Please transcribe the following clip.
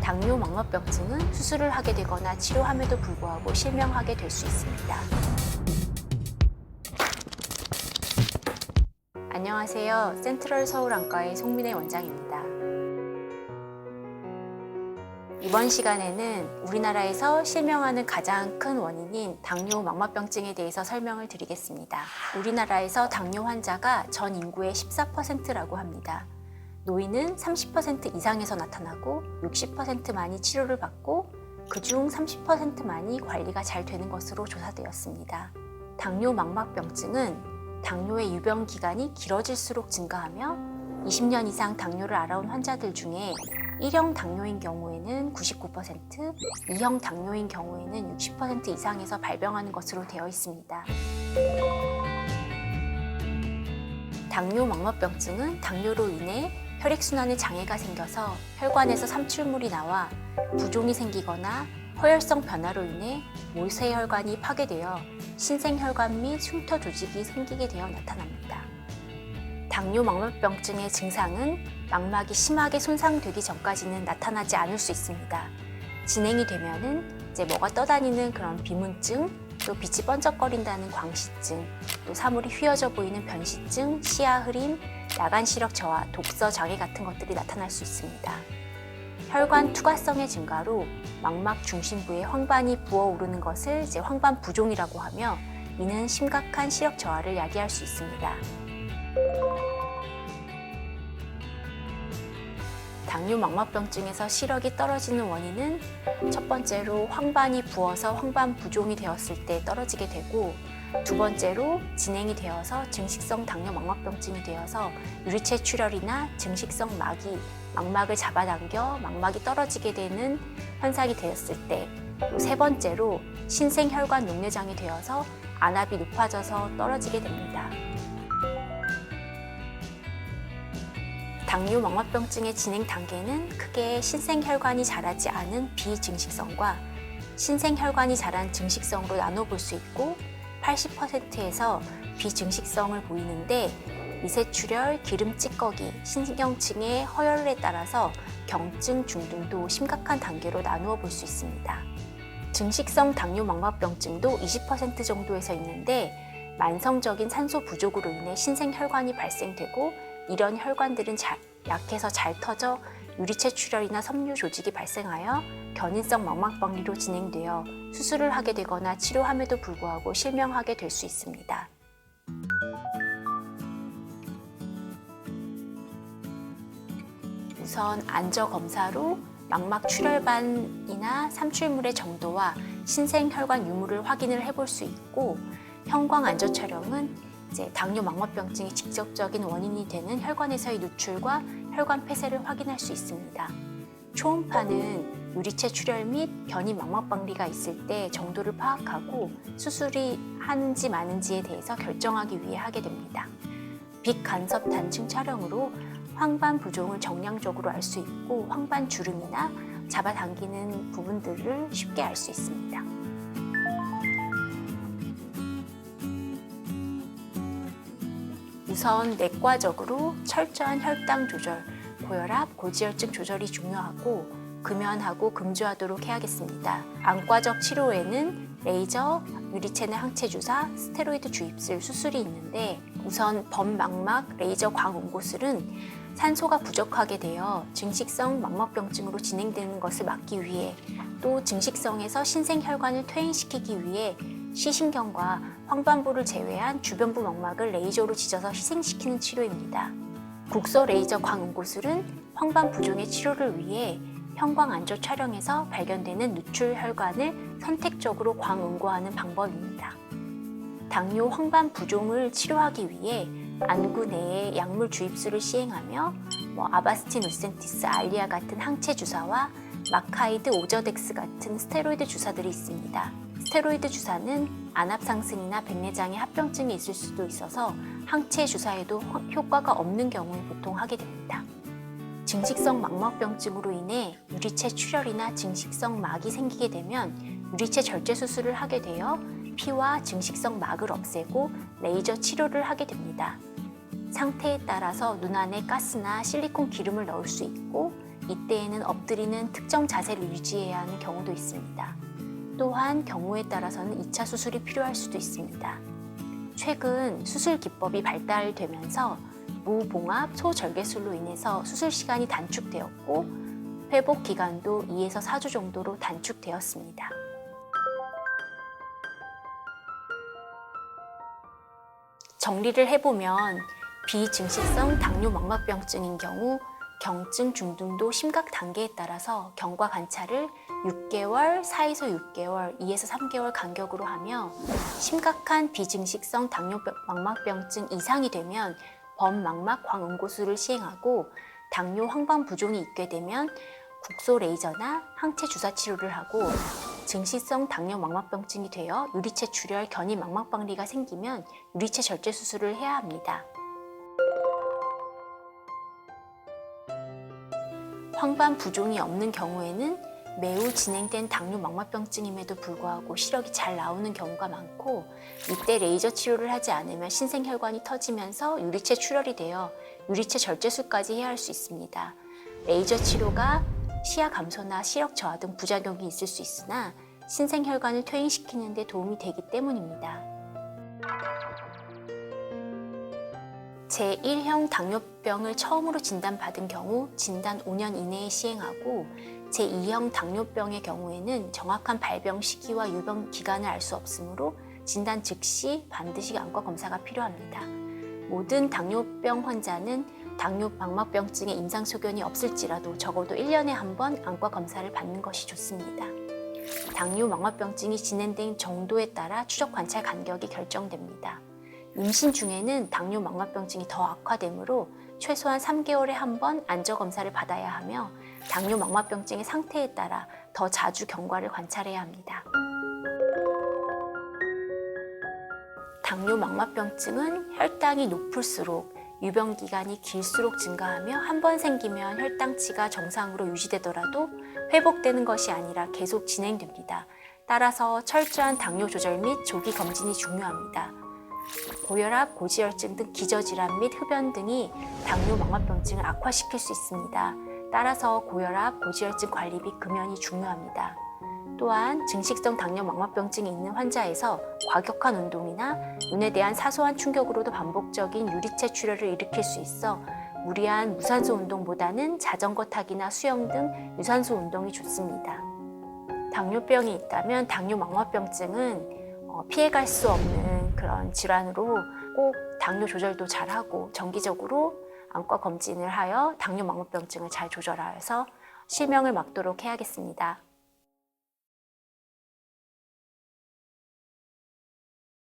당뇨 망막병증은 수술을 하게 되거나 치료함에도 불구하고 실명하게 될 수 있습니다. 안녕하세요. 센트럴 서울안과의 송민혜 원장입니다. 이번 시간에는 우리나라에서 실명하는 가장 큰 원인인 당뇨 망막병증에 대해서 설명을 드리겠습니다. 우리나라에서 당뇨 환자가 전 인구의 14%라고 합니다. 노인은 30% 이상에서 나타나고 60%만이 치료를 받고 그중 30%만이 관리가 잘 되는 것으로 조사되었습니다. 당뇨 망막병증은 당뇨의 유병 기간이 길어질수록 증가하며 20년 이상 당뇨를 알아온 환자들 중에 1형 당뇨인 경우에는 99%, 2형 당뇨인 경우에는 60% 이상에서 발병하는 것으로 되어 있습니다. 당뇨 망막병증은 당뇨로 인해 혈액순환에 장애가 생겨서 혈관에서 삼출물이 나와 부종이 생기거나 허혈성 변화로 인해 모세혈관이 파괴되어 신생혈관 및 흉터 조직이 생기게 되어 나타납니다. 당뇨 망막병증의 증상은 망막이 심하게 손상되기 전까지는 나타나지 않을 수 있습니다. 진행이 되면은 뭐가 떠다니는 그런 비문증, 또 빛이 번쩍거린다는 광시증, 또 사물이 휘어져 보이는 변시증, 시야 흐림, 야간 시력 저하, 독서 장애 같은 것들이 나타날 수 있습니다. 혈관 투과성의 증가로 망막 중심부에 황반이 부어오르는 것을 황반 부종이라고 하며 이는 심각한 시력 저하를 야기할 수 있습니다. 당뇨 망막병증에서 시력이 떨어지는 원인은 첫 번째로 황반이 부어서 황반 부종이 되었을 때 떨어지게 되고, 두 번째로 진행이 되어서 증식성 당뇨 망막병증이 되어서 유리체 출혈이나 증식성 막이 망막을 잡아당겨 망막이 떨어지게 되는 현상이 되었을 때, 또 세 번째로 신생혈관 녹내장이 되어서 안압이 높아져서 떨어지게 됩니다. 당뇨 망막병증의 진행 단계는 크게 신생혈관이 자라지 않은 비증식성과 신생혈관이 자란 증식성으로 나눠볼 수 있고, 80%에서 비증식성을 보이는데 미세출혈, 기름 찌꺼기, 신경층의 허혈에 따라서 경증, 중등도 심각한 단계로 나누어 볼 수 있습니다. 증식성 당뇨 망막병증도 20% 정도에서 있는데 만성적인 산소 부족으로 인해 신생혈관이 발생되고 이런 혈관들은 약해서 잘 터져 유리체 출혈이나 섬유 조직이 발생하여 견인성 망막박리로 진행되어 수술을 하게 되거나 치료함에도 불구하고 실명하게 될 수 있습니다. 우선 안저 검사로 망막 출혈반이나 삼출물의 정도와 신생혈관 유무를 확인을 해볼 수 있고, 형광 안저 촬영은 당뇨 망막병증의 직접적인 원인이 되는 혈관에서의 누출과 혈관 폐쇄를 확인할 수 있습니다. 초음파는 유리체 출혈 및 견인 망막박리가 있을 때 정도를 파악하고 수술이 하는지 마는지에 대해서 결정하기 위해 하게 됩니다. 빛간섭 단층 촬영으로 황반 부종을 정량적으로 알 수 있고 황반 주름이나 잡아당기는 부분들을 쉽게 알 수 있습니다. 우선 내과적으로 철저한 혈당 조절, 고혈압, 고지혈증 조절이 중요하고 금연하고 금주하도록 해야겠습니다. 안과적 치료에는 레이저, 유리체 내 항체 주사, 스테로이드 주입술 수술이 있는데, 우선 범망막 레이저 광응고술은 산소가 부족하게 되어 증식성 망막병증으로 진행되는 것을 막기 위해, 또 증식성에서 신생혈관을 퇴행시키기 위해 시신경과 황반부를 제외한 주변부 망막을 레이저로 지져서 희생시키는 치료입니다. 국소 레이저 광응고술은 황반 부종의 치료를 위해 형광 안저 촬영에서 발견되는 누출 혈관을 선택적으로 광응고하는 방법입니다. 당뇨 황반 부종을 치료하기 위해 안구 내에 약물 주입술을 시행하며 아바스틴, 루센티스, 알리아 같은 항체 주사와 마카이드, 오저덱스 같은 스테로이드 주사들이 있습니다. 스테로이드 주사는 안압 상승이나 백내장의 합병증이 있을 수도 있어서 항체 주사에도 효과가 없는 경우에 보통 하게 됩니다. 증식성 망막병증으로 인해 유리체 출혈이나 증식성 막이 생기게 되면 유리체 절제 수술을 하게 되어 피와 증식성 막을 없애고 레이저 치료를 하게 됩니다. 상태에 따라서 눈 안에 가스나 실리콘 기름을 넣을 수 있고 이때에는 엎드리는 특정 자세를 유지해야 하는 경우도 있습니다. 또한 경우에 따라서는 2차 수술이 필요할 수도 있습니다. 최근 수술 기법이 발달되면서 무봉합 소절개술로 인해서 수술 시간이 단축되었고 회복 기간도 2에서 4주 정도로 단축되었습니다. 정리를 해보면 비증식성 당뇨망막병증인 경우 경증 중등도 심각 단계에 따라서 경과 관찰을 6개월, 4에서 6개월, 2에서 3개월 간격으로 하며 심각한 비증식성 당뇨망막병증 이상이 되면 범망막 광응고술을 시행하고 당뇨 황반 부종이 있게 되면 국소 레이저나 항체 주사 치료를 하고 증식성 당뇨망막병증이 되어 유리체 출혈, 견인 망막박리가 생기면 유리체 절제 수술을 해야 합니다. 황반 부종이 없는 경우에는 매우 진행된 당뇨망막병증임에도 불구하고 시력이 잘 나오는 경우가 많고 이때 레이저 치료를 하지 않으면 신생혈관이 터지면서 유리체 출혈이 되어 유리체 절제술까지 해야 할 수 있습니다. 레이저 치료가 시야 감소나 시력 저하 등 부작용이 있을 수 있으나 신생혈관을 퇴행시키는 데 도움이 되기 때문입니다. 제1형 당뇨병을 처음으로 진단받은 경우 진단 5년 이내에 시행하고 제2형 당뇨병의 경우에는 정확한 발병 시기와 유병 기간을 알 수 없으므로 진단 즉시 반드시 안과 검사가 필요합니다. 모든 당뇨병 환자는 당뇨망막병증의 임상소견이 없을지라도 적어도 1년에 한 번 안과 검사를 받는 것이 좋습니다. 당뇨망막병증이 진행된 정도에 따라 추적 관찰 간격이 결정됩니다. 임신 중에는 당뇨망막병증이 더 악화되므로 최소한 3개월에 한 번 안저검사를 받아야 하며 당뇨망막병증의 상태에 따라 더 자주 경과를 관찰해야 합니다. 당뇨망막병증은 혈당이 높을수록 유병기간이 길수록 증가하며 한 번 생기면 혈당치가 정상으로 유지되더라도 회복되는 것이 아니라 계속 진행됩니다. 따라서 철저한 당뇨 조절 및 조기 검진이 중요합니다. 고혈압, 고지혈증 등 기저질환 및 흡연 등이 당뇨망막병증을 악화시킬 수 있습니다. 따라서 고혈압, 고지혈증 관리 및 금연이 중요합니다. 또한 증식성 당뇨망막병증이 있는 환자에서 과격한 운동이나 눈에 대한 사소한 충격으로도 반복적인 유리체 출혈을 일으킬 수 있어 무리한 무산소 운동보다는 자전거 타기나 수영 등 유산소 운동이 좋습니다. 당뇨병이 있다면 당뇨망막병증은 피해갈 수 없는 그런 질환으로 꼭 당뇨 조절도 잘하고 정기적으로 안과 검진을 하여 당뇨망막병증을 잘 조절하여서 실명을 막도록 해야겠습니다.